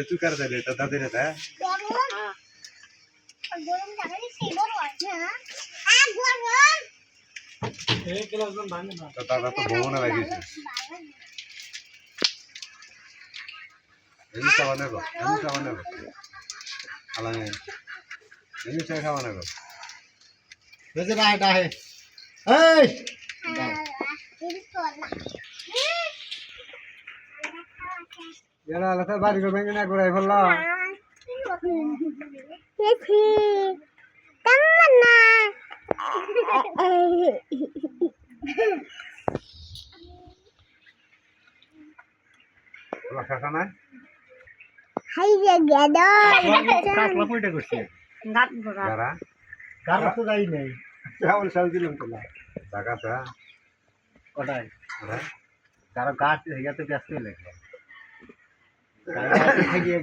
तू कर दे दादा दे रहता है तो दादा तो बहुत ना लगी ini kawan aku alangnya ini saya kawan aku वैसे राइट आहे ए याला लता बारी को बेंगना कुराई फल्ला Rasa na? Hai gado. काटला पलटे करছে Ngat gora. Gara? কারো তো যাই নাই Kawan sal dilam kala. Jaga ta? ওটাই Ada? কারো কাট হয়ে গেছে ব্যস্ত লাগে কারো কাট থেকে